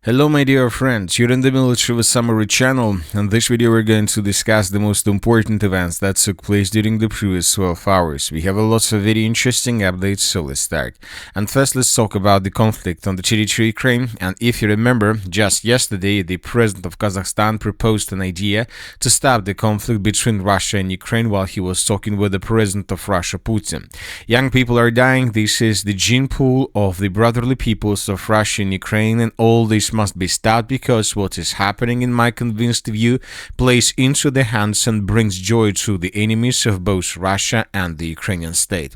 Hello my dear friends, you're in the Military Summary channel. In this video we're going to discuss the most important events that took place during the previous 12 hours. We have a lot of very interesting updates, so let's start. And first let's talk about the conflict on the territory of Ukraine. And if you remember, just yesterday the president of Kazakhstan proposed an idea to stop the conflict between Russia and Ukraine while he was talking with the president of Russia, Putin. Young people are dying, this is the gene pool of the brotherly peoples of Russia and Ukraine, and all this must be stopped because what is happening, in my convinced view, plays into the hands and brings joy to the enemies of both Russia and the Ukrainian state.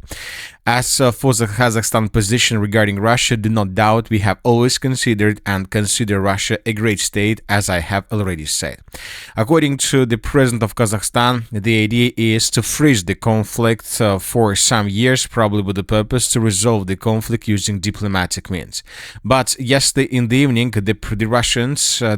As for the Kazakhstan position regarding Russia, do not doubt we have always considered and consider Russia a great state, as I have already said. According to the president of Kazakhstan, the idea is to freeze the conflict for some years, probably with the purpose to resolve the conflict using diplomatic means. But yesterday in the evening, the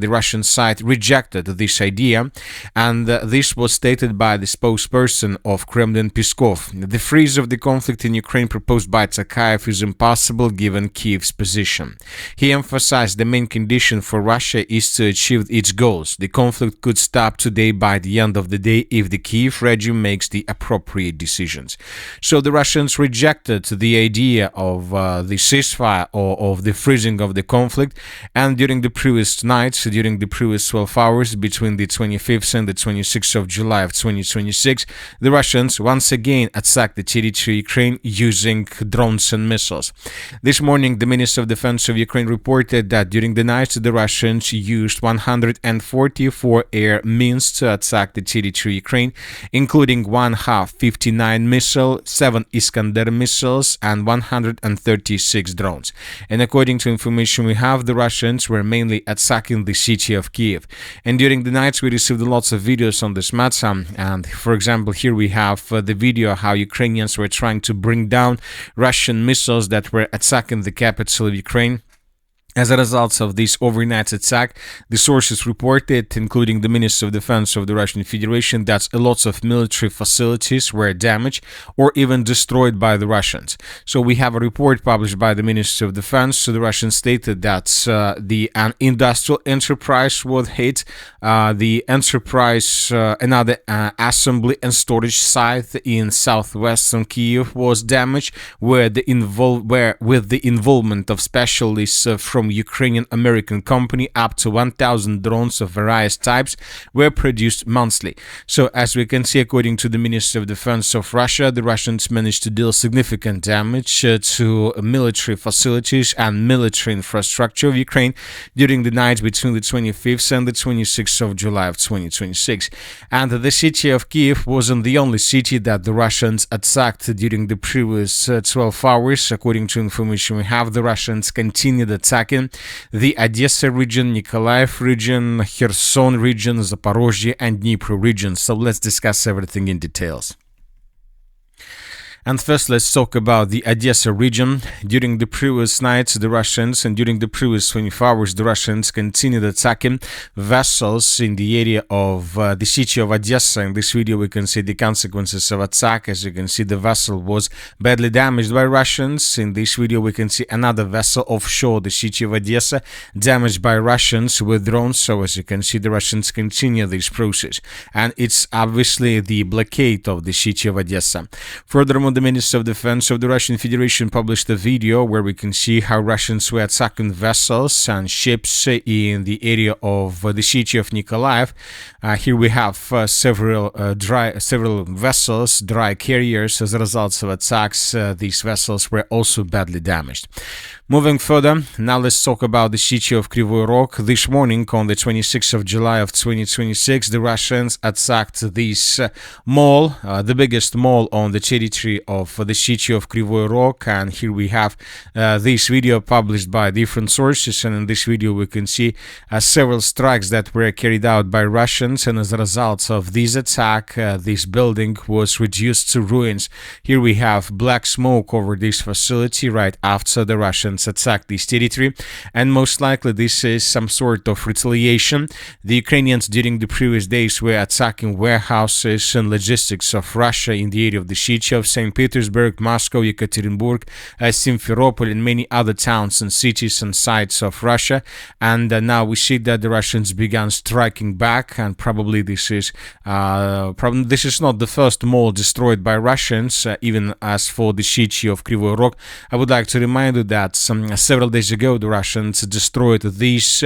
Russian side rejected this idea, and this was stated by the spokesperson of Kremlin, Peskov. The freeze of the conflict in Ukraine proposed by Tokayev is impossible given Kyiv's position. He emphasized the main condition for Russia is to achieve its goals. The conflict could stop today by the end of the day if the Kyiv regime makes the appropriate decisions. So the Russians rejected the idea of the ceasefire or of the freezing of the conflict, and during the previous nights, during the previous 12 hours between the 25th and the 26th of July of 2026, the Russians once again attacked the territory of Ukraine using drones and missiles. This morning, the Minister of Defense of Ukraine reported that during the night, the Russians used 144 air means to attack the territory of Ukraine, including 159 missiles, 7 Iskander missiles, and 136 drones. And according to information we have, the Russians were mainly attacking the city of Kyiv. And during the nights, we received lots of videos on this matter. And for example, here we have the video how Ukrainians were trying to bring down Russian missiles that were attacking the capital of Ukraine. As a result of this overnight attack, the sources reported, including the Minister of Defense of the Russian Federation, that a lot of military facilities were damaged or even destroyed by the Russians. So we have a report published by the Minister of Defense. So the Russians stated that an industrial enterprise was hit. The enterprise, another assembly and storage site in southwestern Kyiv was damaged, with the involvement of specialists from Ukrainian American company. Up to 1,000 drones of various types were produced monthly. So as we can see, according to the Ministry of Defense of Russia, the Russians managed to deal significant damage to military facilities and military infrastructure of Ukraine during the night between the 25th and the 26th of July of 2026. And the city of Kyiv wasn't the only city that the Russians attacked during the previous 12 hours. According to information we have, the Russians continued attacking the Odessa region, Mykolaiv region, Kherson region, Zaporizhzhia and Dnipro region. So let's discuss everything in details. And first, let's talk about the Odessa region. During the previous nights, the Russians, and during the previous 24 hours, the Russians continued attacking vessels in the area of the city of Odessa. In this video, we can see the consequences of attack. As you can see, the vessel was badly damaged by Russians. In this video, we can see another vessel offshore the city of Odessa, damaged by Russians with drones. So as you can see, the Russians continue this process. And it's obviously the blockade of the city of Odessa. Furthermore, the Minister of Defense of the Russian Federation published a video where we can see how Russians were attacking vessels and ships in the area of the city of Mykolaiv. Here we have several vessels, dry carriers. As a result of attacks, these vessels were also badly damaged. Moving further, now let's talk about the city of Kryvyi Rih. This morning, on the 26th of July of 2026, the Russians attacked this mall, the biggest mall on the territory of the city of Kryvyi Rih. And here we have this video published by different sources. And in this video, we can see several strikes that were carried out by Russians. And as a result of this attack, this building was reduced to ruins. Here we have black smoke over this facility right after the Russians Russians attacked this territory, and most likely this is some sort of retaliation. The Ukrainians during the previous days were attacking warehouses and logistics of Russia in the area of the City of St. Petersburg, Moscow, Yekaterinburg, Simferopol, and many other towns and cities and sites of Russia. And now we see that the Russians began striking back, and probably this is not the first mall destroyed by Russians. Even as for the city of Kryvyi Rih, I would like to remind you that several days ago the Russians destroyed this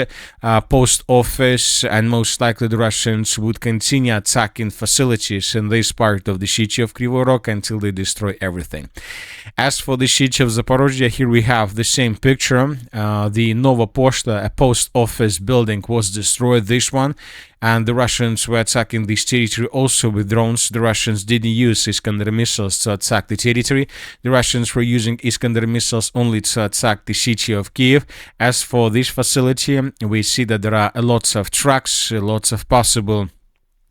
post office, and most likely the Russians would continue attacking facilities in this part of the city of Kryvyi Rih until they destroy everything. As for the city of Zaporizhzhia, here we have the same picture. The Nova Poshta, a post office building, was destroyed, this one, and the Russians were attacking this territory also with drones. The Russians didn't use Iskander missiles to attack the territory. The Russians were using Iskander missiles only to attack the city of Kyiv. As for this facility, we see that there are lots of trucks, lots of possible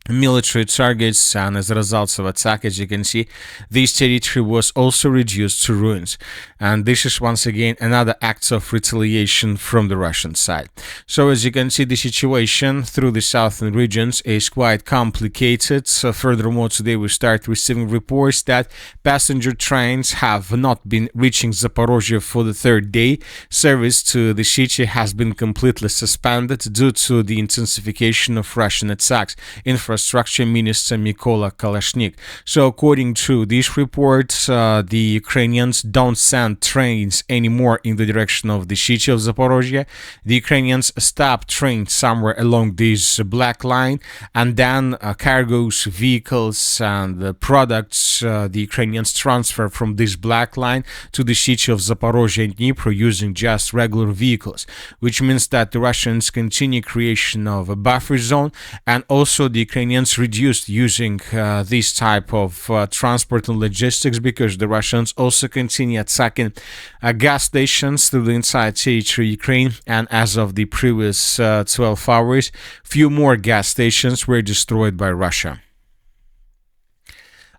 military targets, and as a result of attack, as you can see, this territory was also reduced to ruins. And this is once again another act of retaliation from the Russian side. So as you can see, the situation through the southern regions is quite complicated. So furthermore, today we start receiving reports that passenger trains have not been reaching Zaporizhzhia for the third day. Service to the city has been completely suspended due to the intensification of Russian attacks. Infrastructure Minister Mykola Kalashnik. So according to this report, the Ukrainians don't send trains anymore in the direction of the city of Zaporizhzhia. The Ukrainians stop trains somewhere along this black line, and then cargoes, vehicles, and products the Ukrainians transfer from this black line to the city of Zaporizhzhia and Dnipro using just regular vehicles, which means that the Russians continue creation of a buffer zone, and also the Ukrainians reduced using this type of transport and logistics, because the Russians also continue attacking gas stations through the entire territory of Ukraine, and as of the previous 12 hours, few more gas stations were destroyed by Russia.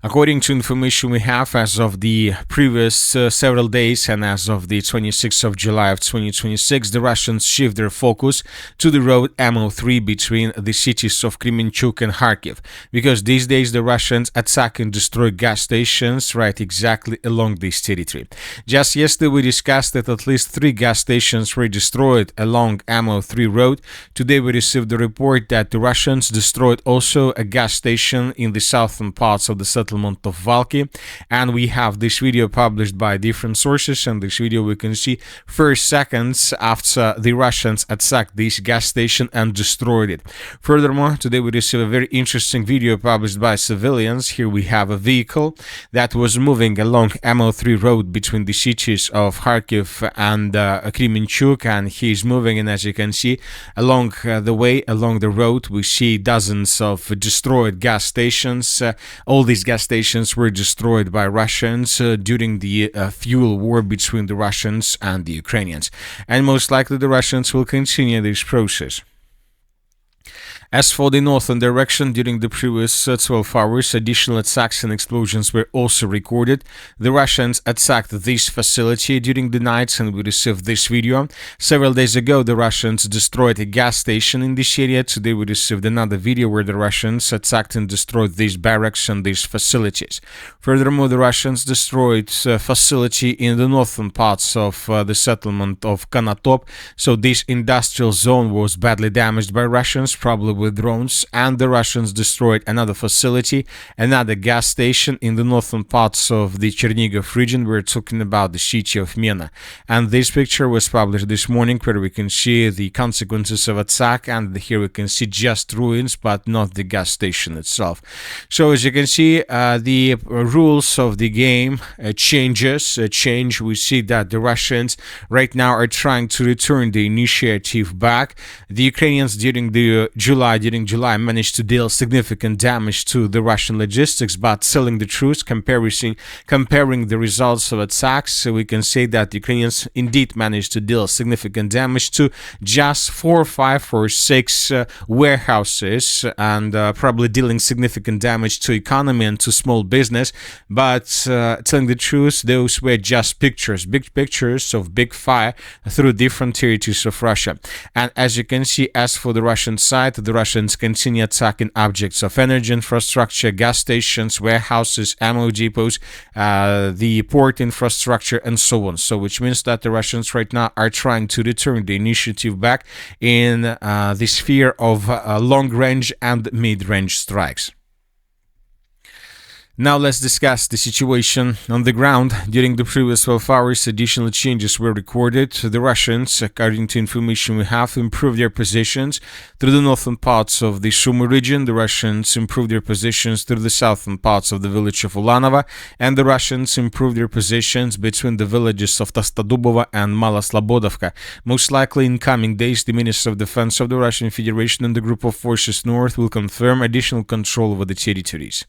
According to information we have, as of the previous several days and as of the 26th of July of 2026, the Russians shift their focus to the road MO3 between the cities of Kremenchuk and Kharkiv, because these days the Russians attack and destroy gas stations right exactly along this territory. Just yesterday we discussed that at least 3 gas stations were destroyed along MO3 road. Today we received the report that the Russians destroyed also a gas station in the southern parts of the settlement of Valky, and we have this video published by different sources. And this video we can see first seconds after the Russians attacked this gas station and destroyed it. Furthermore, today we received a very interesting video published by civilians. Here we have a vehicle that was moving along MO3 road between the cities of Kharkiv and Kremenchuk, and he is moving, and as you can see along the road we see dozens of destroyed gas stations. All these gas stations were destroyed by Russians during the fuel war between the Russians and the Ukrainians, and most likely the Russians will continue this process. As for the northern direction, during the previous 12 hours, additional attacks and explosions were also recorded. The Russians attacked this facility during the night, and we received this video. Several days ago, the Russians destroyed a gas station in this area. Today, we received another video where the Russians attacked and destroyed these barracks and these facilities. Furthermore, the Russians destroyed a facility in the northern parts of the settlement of Konotop. So this industrial zone was badly damaged by Russians, probably with drones, and the Russians destroyed another facility, another gas station in the northern parts of the Chernigov region. We're talking about the city of Mena, and this picture was published this morning, where we can see the consequences of attack, and here we can see just ruins but not the gas station itself. So as you can see, the rules of the game change. We see that the Russians right now are trying to return the initiative back. The Ukrainians during the July during July, managed to deal significant damage to the Russian logistics, but telling the truth, comparing the results of attacks, we can say that the Ukrainians indeed managed to deal significant damage to just 4, 5, or 6 warehouses, and probably dealing significant damage to economy and to small business. But telling the truth, those were just pictures, big pictures of big fire through different territories of Russia. And as you can see, as for the Russian side, the Russians continue attacking objects of energy infrastructure, gas stations, warehouses, ammo depots, the port infrastructure, and so on. So which means that the Russians right now are trying to return the initiative back in the sphere of long-range and mid-range strikes. Now let's discuss the situation on the ground. During the previous 12 hours, additional changes were recorded. The Russians, according to information we have, improved their positions through the northern parts of the Sumy region. The Russians improved their positions through the southern parts of the village of Ulanovo, and the Russians improved their positions between the villages of Tostadubovo and Mala Rohan. Most likely in coming days, the Minister of Defense of the Russian Federation and the Group of Forces North will confirm additional control over the territories.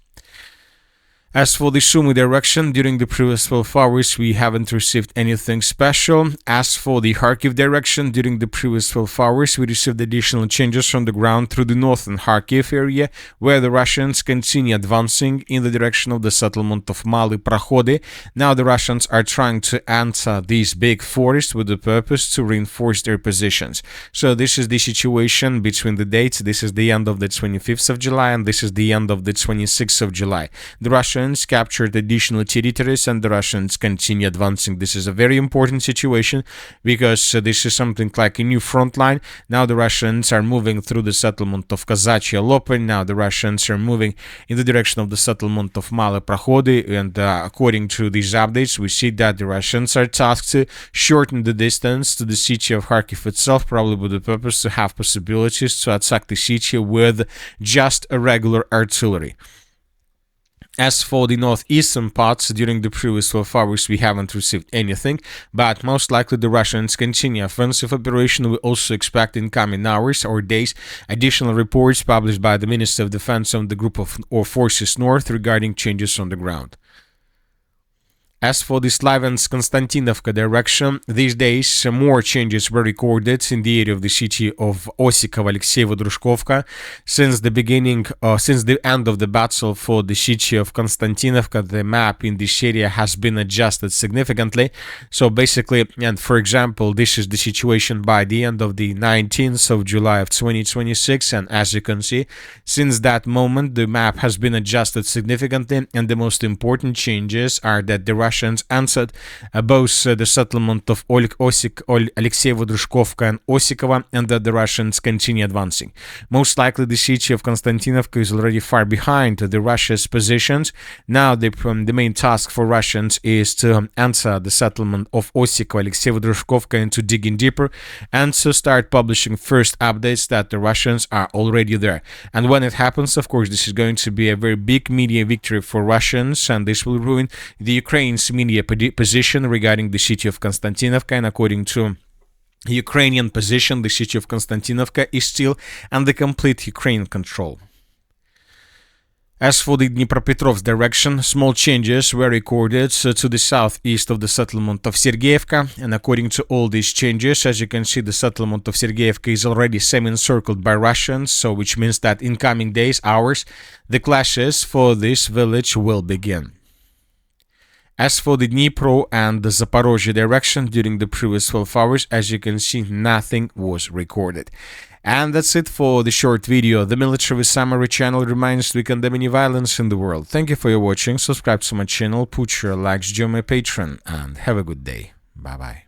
As for the Sumy direction, during the previous 12 hours, we haven't received anything special. As for the Kharkiv direction, during the previous 12 hours, we received additional changes from the ground through the northern Kharkiv area, where the Russians continue advancing in the direction of the settlement of Mala Rohan. Now the Russians are trying to enter these big forests with the purpose to reinforce their positions. So this is the situation between the dates. This is the end of the 25th of July, and this is the end of the 26th of July. The Russians captured additional territories, and the Russians continue advancing. This is a very important situation because this is something like a new front line. Now the Russians are moving through the settlement of Kazachia Lopen. Now the Russians are moving in the direction of the settlement of Mala Rohan, and according to these updates, we see that the Russians are tasked to shorten the distance to the city of Kharkiv itself, probably with the purpose to have possibilities to attack the city with just a regular artillery. As for the northeastern parts, during the previous 12 hours, we haven't received anything, but most likely the Russians continue offensive operation. We also expect in coming hours or days additional reports published by the Minister of Defense and the Group of Forces North regarding changes on the ground. As for the Konstantinovka direction, these days more changes were recorded in the area of the city of Oleksiievo-Druzhkivka. Since the end of the battle for the city of Konstantinovka, the map in this area has been adjusted significantly. So basically, and for example, this is the situation by the end of the 19th of July of 2026, and as you can see, since that moment the map has been adjusted significantly, and the most important changes are that the Russians answered both the settlement of Oleksiievo-Druzhkivka and Osikovo, and that the Russians continue advancing. Most likely the city of Konstantinovka is already far behind the Russia's positions. Now the main task for Russians is to answer the settlement of Osikovo, Oleksiievo-Druzhkivka, and to dig in deeper and to start publishing first updates that the Russians are already there. And when it happens, of course, this is going to be a very big media victory for Russians, and this will ruin the Ukraine's media position regarding the city of Konstantinovka. And according to Ukrainian position, the city of Konstantinovka is still under complete Ukrainian control. As for the Dnipropetrovsk direction, small changes were recorded to the southeast of the settlement of Serhiivka, and according to all these changes, as you can see, the settlement of Serhiivka is already semi-encircled by Russians, so which means that in coming days, hours, the clashes for this village will begin. As for the Dnipro and the Zaporizhzhia direction, during the previous 12 hours, as you can see, nothing was recorded. And that's it for the short video. The Military Summary channel reminds we condemn any violence in the world. Thank you for your watching. Subscribe to my channel, put your likes, join my Patreon, and have a good day. Bye-bye.